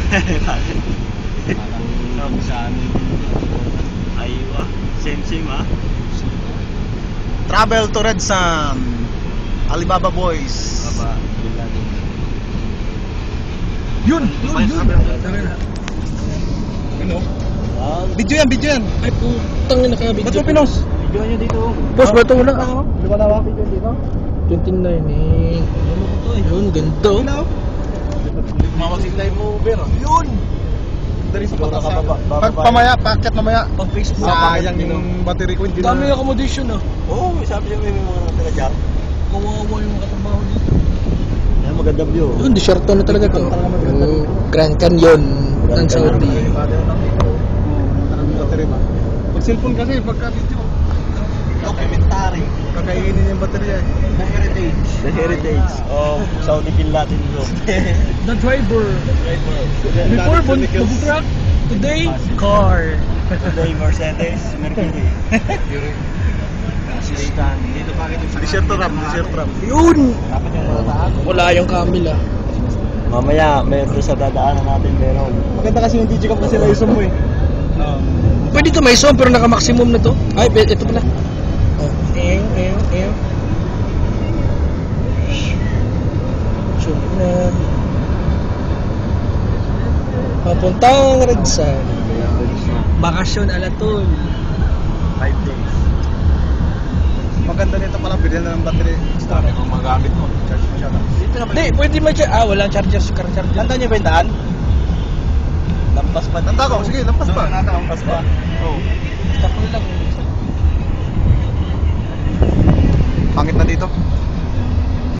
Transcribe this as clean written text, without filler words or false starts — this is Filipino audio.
Alam sa amin. Aywa, same ah. Travel to Red Sun. Alibaba Boys. Baba, bilang. Yun. Video yan. Ay putang ina ka video. Ba't mo pinos? Video nyo dito. Boss, ba't wala? Di ba nawa video dito? 29 eh. Yun, ganito. Mawag si live mover. Yun. Dari sa Siguro patasan. bababa. Pamaya, packet mamaya. Pag Facebook. Sayang yung battery ko. Hindi Dami na. accommodation ah. Oo, sabi niya may mga natira dyan. Kawawa yung mga katrabaho dito. Yan, maganda view. Yun, desierto na talaga to. Grand Canyon ng Saudi. Battery ba? Pag cellphone kasi, pagka video. Documentary. Kakainin yung battery eh. The heritage of Saudi Bin Laden Group. The driver. Before, truck. Today, car. Today, Mercedes, Mercury. Assistant. Dito pa kita sa Desert ram. Yun! dapat yung mataas. Wala yung camera. Mamaya, meron sa dadaanan natin, meron. Maganda kasi yung digicam kasi na mo eh. Pwede to may zoom pero naka-maximum na to. Ay, ito pala. Oh. Zoom na. Papuntang Red Sun. Bakasyon Alatol. 5 days. Maganda nito pala, bilhin na ng battery. Dami kung magamit mo. Charge mo siya. Dito naman. Hindi, pwede walang charger, car charger. Tanda niyo ba yung daan? Lampas pa. Tanda ko, sige, lampas pa. Lampas pa. Oo. Stop ko lang. Pangit na dito.